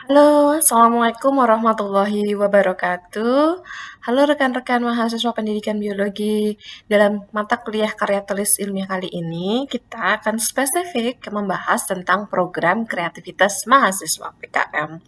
Halo, Assalamualaikum warahmatullahi wabarakatuh. Halo rekan-rekan mahasiswa pendidikan biologi. Dalam mata kuliah karya tulis ilmiah kali ini, kita akan spesifik membahas tentang program kreativitas mahasiswa (PKM).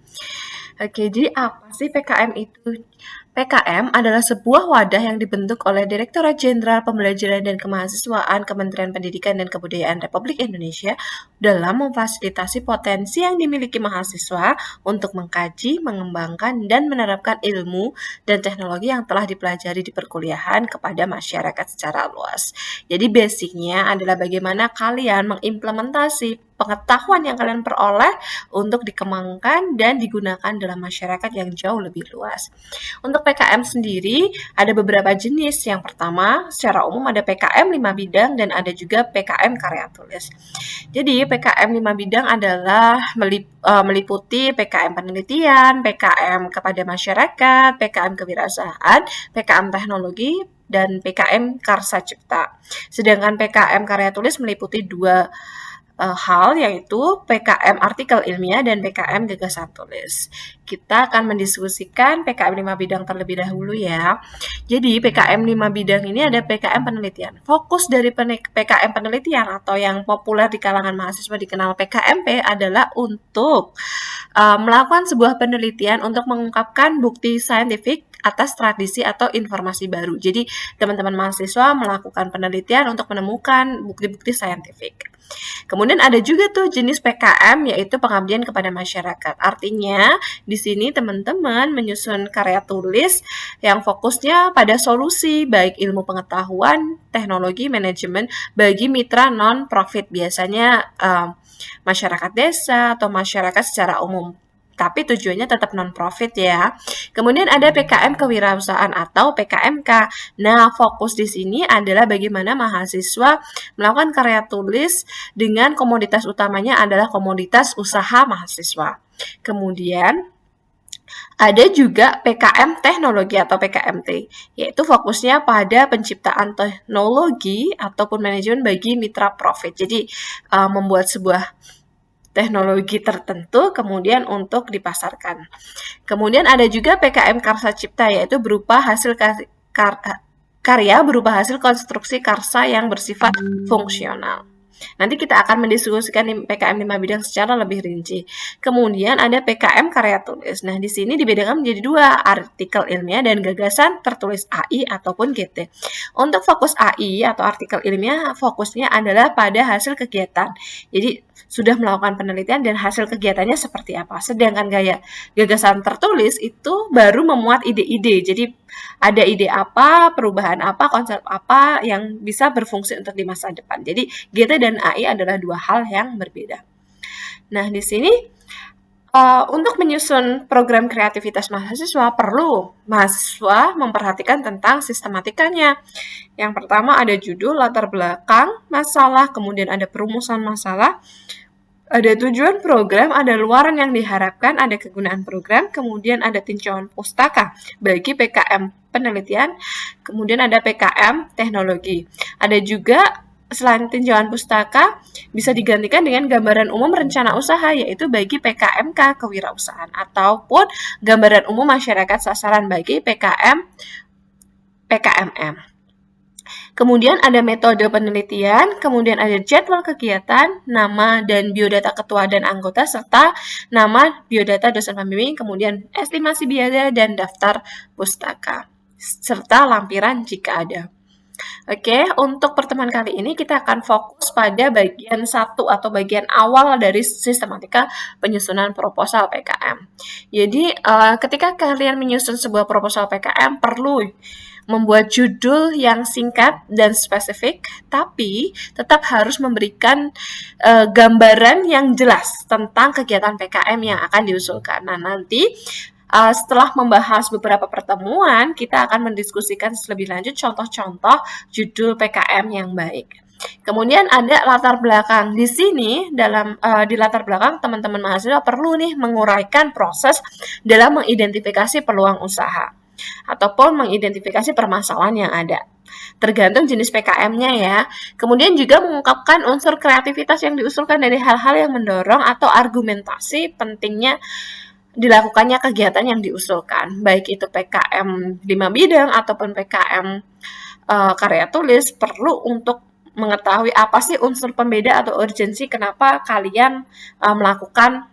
Oke, jadi apa sih PKM itu? PKM adalah sebuah wadah yang dibentuk oleh Direktorat Jenderal Pembelajaran dan Kemahasiswaan Kementerian Pendidikan dan Kebudayaan Republik Indonesia dalam memfasilitasi potensi yang dimiliki mahasiswa untuk mengkaji, mengembangkan, dan menerapkan ilmu dan teknologi yang telah dipelajari di perkuliahan kepada masyarakat secara luas. Jadi basicnya adalah bagaimana kalian mengimplementasi pengetahuan yang kalian peroleh untuk dikembangkan dan digunakan dalam masyarakat yang jauh lebih luas. Untuk PKM sendiri ada beberapa jenis. Yang pertama, secara umum ada PKM 5 bidang dan ada juga PKM karya tulis. Jadi PKM 5 bidang adalah meliputi PKM penelitian, PKM kepada masyarakat, PKM kewirausahaan, PKM teknologi, dan PKM Karsa Cipta. Sedangkan PKM karya tulis meliputi dua hal, yaitu PKM artikel ilmiah dan PKM gagasan tulis. Kita akan mendiskusikan PKM 5 bidang terlebih dahulu ya. Jadi PKM 5 bidang ini ada PKM penelitian. Fokus dari PKM penelitian atau yang populer di kalangan mahasiswa dikenal PKMP adalah untuk melakukan sebuah penelitian untuk mengungkapkan bukti saintifik atas tradisi atau informasi baru. Jadi teman-teman mahasiswa melakukan penelitian untuk menemukan bukti-bukti saintifik. Kemudian ada juga tuh jenis PKM, yaitu pengabdian kepada masyarakat. Artinya di sini teman-teman menyusun karya tulis yang fokusnya pada solusi baik ilmu pengetahuan, teknologi, manajemen bagi mitra non-profit, biasanya masyarakat desa atau masyarakat secara umum. Tapi tujuannya tetap non-profit ya. Kemudian ada PKM kewirausahaan atau PKMK. Nah, fokus di sini adalah bagaimana mahasiswa melakukan karya tulis dengan komoditas utamanya adalah komoditas usaha mahasiswa. Kemudian ada juga PKM teknologi atau PKMT, yaitu fokusnya pada penciptaan teknologi ataupun manajemen bagi mitra profit. Jadi membuat sebuah teknologi tertentu kemudian untuk dipasarkan. Kemudian ada juga PKM Karsa Cipta, yaitu berupa hasil karya berupa hasil konstruksi karsa yang bersifat fungsional. Nanti kita akan mendiskusikan PKM 5 bidang secara lebih rinci. Kemudian ada PKM karya tulis. Nah, di sini dibedakan menjadi dua, artikel ilmiah dan gagasan tertulis AI ataupun GT. Untuk fokus AI atau artikel ilmiah, fokusnya adalah pada hasil kegiatan. Jadi, sudah melakukan penelitian dan hasil kegiatannya seperti apa. Sedangkan gagasan tertulis itu baru memuat ide-ide. Jadi, ada ide apa, perubahan apa, konsep apa yang bisa berfungsi untuk di masa depan. Jadi GT dan AI adalah dua hal yang berbeda. Nah, di sini untuk menyusun program kreativitas mahasiswa perlu mahasiswa memperhatikan tentang sistematikanya. Yang pertama ada judul, latar belakang, masalah, kemudian ada perumusan masalah, ada tujuan program, ada luaran yang diharapkan, ada kegunaan program, kemudian ada tinjauan pustaka bagi PKM penelitian, kemudian ada PKM teknologi. Ada juga selain tinjauan pustaka, bisa digantikan dengan gambaran umum rencana usaha, yaitu bagi PKMK kewirausahaan, ataupun gambaran umum masyarakat sasaran bagi PKMM. Kemudian ada metode penelitian, kemudian ada jadwal kegiatan, nama dan biodata ketua dan anggota, serta nama biodata dosen pembimbing, kemudian estimasi biaya dan daftar pustaka, serta lampiran jika ada. Oke, untuk pertemuan kali ini kita akan fokus pada bagian 1 atau bagian awal dari sistematika penyusunan proposal PKM. Jadi, ketika kalian menyusun sebuah proposal PKM, perlu membuat judul yang singkat dan spesifik, tapi tetap harus memberikan gambaran yang jelas tentang kegiatan PKM yang akan diusulkan. Nah, nanti setelah membahas beberapa pertemuan, kita akan mendiskusikan lebih lanjut contoh-contoh judul PKM yang baik. Kemudian ada latar belakang. Di sini di latar belakang teman-teman mahasiswa perlu nih menguraikan proses dalam mengidentifikasi peluang usaha ataupun mengidentifikasi permasalahan yang ada. Tergantung jenis PKM-nya ya. Kemudian juga mengungkapkan unsur kreativitas yang diusulkan dari hal-hal yang mendorong atau argumentasi pentingnya dilakukannya kegiatan yang diusulkan, baik itu PKM 5 bidang ataupun PKM karya tulis, perlu untuk mengetahui apa sih unsur pembeda atau urgensi kenapa kalian melakukan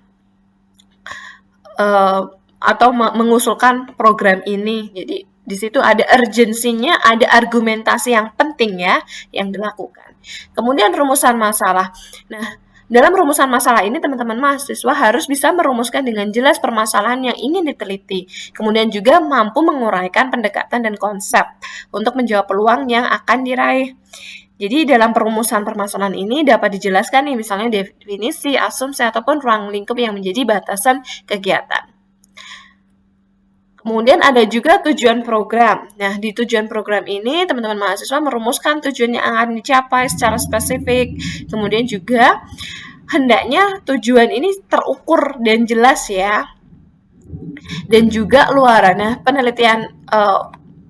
atau mengusulkan program ini. Jadi di situ ada urgensinya, ada argumentasi yang penting ya yang dilakukan. Kemudian rumusan masalah. Nah, dalam rumusan masalah ini teman-teman mahasiswa harus bisa merumuskan dengan jelas permasalahan yang ingin diteliti. Kemudian juga mampu menguraikan pendekatan dan konsep untuk menjawab peluang yang akan diraih. Jadi dalam perumusan permasalahan ini dapat dijelaskan nih misalnya definisi, asumsi, ataupun ruang lingkup yang menjadi batasan kegiatan. Kemudian ada juga tujuan program. Nah, di tujuan program ini teman-teman mahasiswa merumuskan tujuan yang akan dicapai secara spesifik. Kemudian juga hendaknya tujuan ini terukur dan jelas ya. Dan juga luaran. Nah, penelitian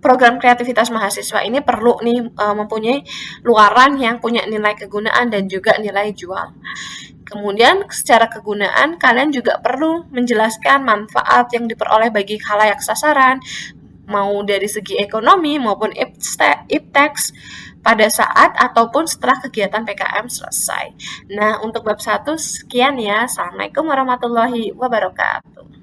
program kreativitas mahasiswa ini perlu nih mempunyai luaran yang punya nilai kegunaan dan juga nilai jual. Kemudian secara kegunaan kalian juga perlu menjelaskan manfaat yang diperoleh bagi khalayak sasaran, mau dari segi ekonomi maupun ipteks pada saat ataupun setelah kegiatan PKM selesai. Nah, untuk bab 1 sekian ya. Assalamualaikum warahmatullahi wabarakatuh.